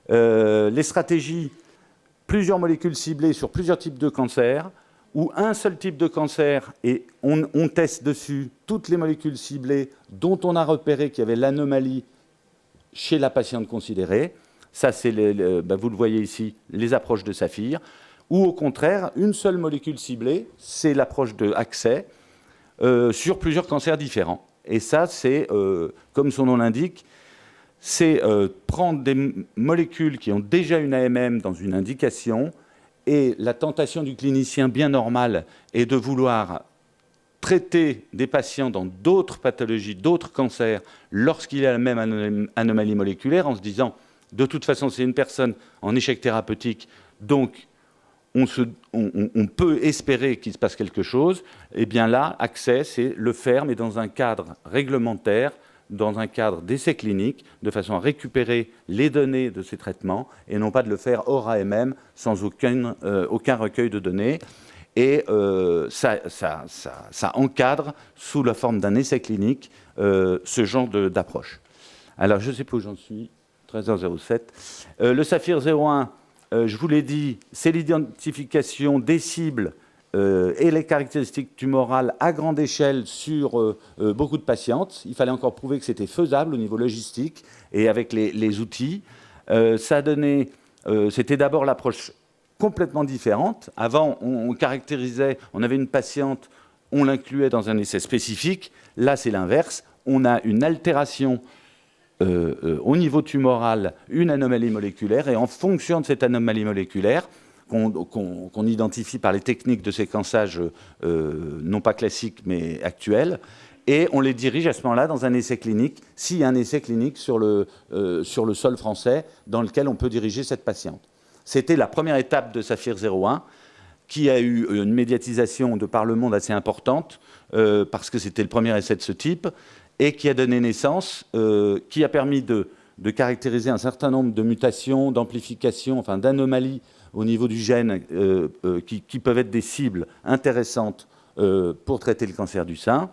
Les stratégies, plusieurs molécules ciblées sur plusieurs types de cancers, ou un seul type de cancer, et on teste dessus toutes les molécules ciblées dont on a repéré qu'il y avait l'anomalie chez la patiente considérée. Ça, c'est vous le voyez ici, les approches de Saphir. Ou au contraire, une seule molécule ciblée, c'est l'approche de Accès, sur plusieurs cancers différents. Et ça, c'est, comme son nom l'indique, c'est prendre des molécules qui ont déjà une AMM dans une indication, et la tentation du clinicien bien normal est de vouloir traiter des patients dans d'autres pathologies, d'autres cancers, lorsqu'il y a la même anomalie moléculaire, en se disant, de toute façon, c'est une personne en échec thérapeutique, donc on peut espérer qu'il se passe quelque chose. Eh bien là, Accès, c'est le faire, mais dans un cadre réglementaire, dans un cadre d'essai clinique, de façon à récupérer les données de ces traitements, et non pas de le faire hors AMM, sans aucun recueil de données. Et ça encadre, sous la forme d'un essai clinique, ce genre d'approche. Alors, je ne sais pas où j'en suis, 13h07. Le Saphir 01, je vous l'ai dit, c'est l'identification des cibles et les caractéristiques tumorales à grande échelle sur beaucoup de patientes. Il fallait encore prouver que c'était faisable au niveau logistique et avec les outils. Ça a donné, c'était d'abord l'approche complètement différente. Avant, on caractérisait, on avait une patiente, on l'incluait dans un essai spécifique. Là, c'est l'inverse. On a une altération au niveau tumoral, une anomalie moléculaire, et en fonction de cette anomalie moléculaire, qu'on identifie par les techniques de séquençage non pas classiques mais actuelles, et on les dirige à ce moment-là dans un essai clinique, s'il y a un essai clinique sur le sol français dans lequel on peut diriger cette patiente. C'était la première étape de Saphir 01, qui a eu une médiatisation de par le monde assez importante, parce que c'était le premier essai de ce type, et qui a donné naissance, qui a permis de caractériser un certain nombre de mutations, d'amplifications, enfin d'anomalies au niveau du gène qui peuvent être des cibles intéressantes pour traiter le cancer du sein,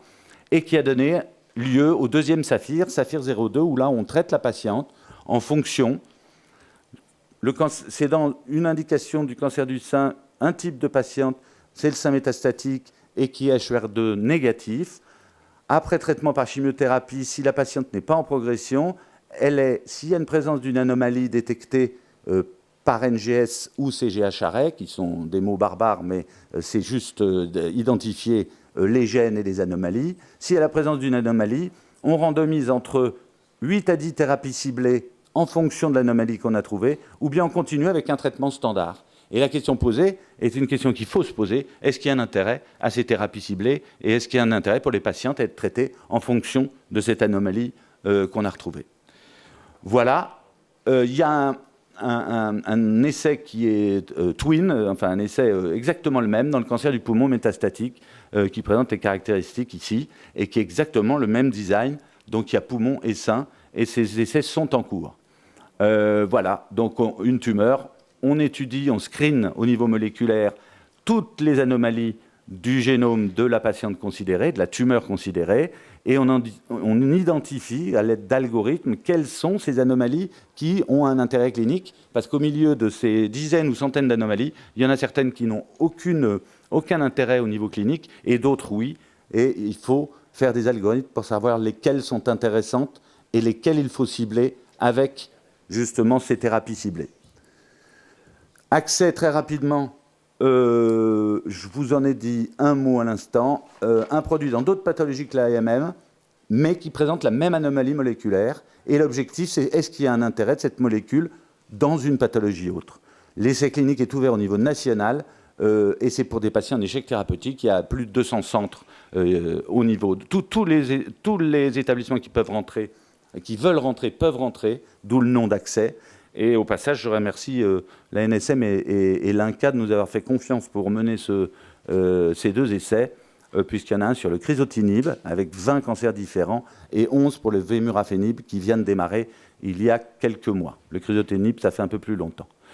et qui a donné lieu au deuxième Saphir, Saphir 02, où là on traite la patiente en fonction. C'est dans une indication du cancer du sein, un type de patiente, c'est le sein métastatique et qui est HER2 négatif. Après traitement par chimiothérapie, si la patiente n'est pas en progression, s'il y a une présence d'une anomalie détectée par NGS ou CGH-Array, qui sont des mots barbares, mais c'est juste identifier les gènes et les anomalies. S'il y a la présence d'une anomalie, on randomise entre 8 à 10 thérapies ciblées en fonction de l'anomalie qu'on a trouvée, ou bien on continue avec un traitement standard. Et la question posée est une question qu'il faut se poser. Est-ce qu'il y a un intérêt à ces thérapies ciblées, et est-ce qu'il y a un intérêt pour les patientes à être traitées en fonction de cette anomalie qu'on a retrouvée? Voilà. Il y a un essai qui est twin, enfin un essai exactement le même dans le cancer du poumon métastatique, qui présente les caractéristiques ici, et qui est exactement le même design. Donc il y a poumon et sein, et ces essais sont en cours. Voilà, donc une tumeur, on étudie, on screen au niveau moléculaire toutes les anomalies du génome de la patiente considérée, de la tumeur considérée, et on identifie à l'aide d'algorithmes quelles sont ces anomalies qui ont un intérêt clinique, parce qu'au milieu de ces dizaines ou centaines d'anomalies, il y en a certaines qui n'ont aucun intérêt au niveau clinique, et d'autres oui, et il faut faire des algorithmes pour savoir lesquelles sont intéressantes et lesquelles il faut cibler avec justement ces thérapies ciblées. Accès très rapidement, je vous en ai dit un mot à l'instant, un produit dans d'autres pathologies que la AMM, mais qui présente la même anomalie moléculaire. Et l'objectif, c'est est-ce qu'il y a un intérêt de cette molécule dans une pathologie autre. L'essai clinique est ouvert au niveau national, et c'est pour des patients en échec thérapeutique. Il y a plus de 200 centres au niveau de tous les établissements qui peuvent rentrer, qui veulent rentrer, peuvent rentrer, d'où le nom d'Accès. Et au passage, je remercie la NSM et l'INCA de nous avoir fait confiance pour mener ces deux essais, puisqu'il y en a un sur le crizotinib, avec 20 cancers différents, et 11 pour le vemurafenib, qui vient de démarrer il y a quelques mois. Le crizotinib, ça fait un peu plus longtemps.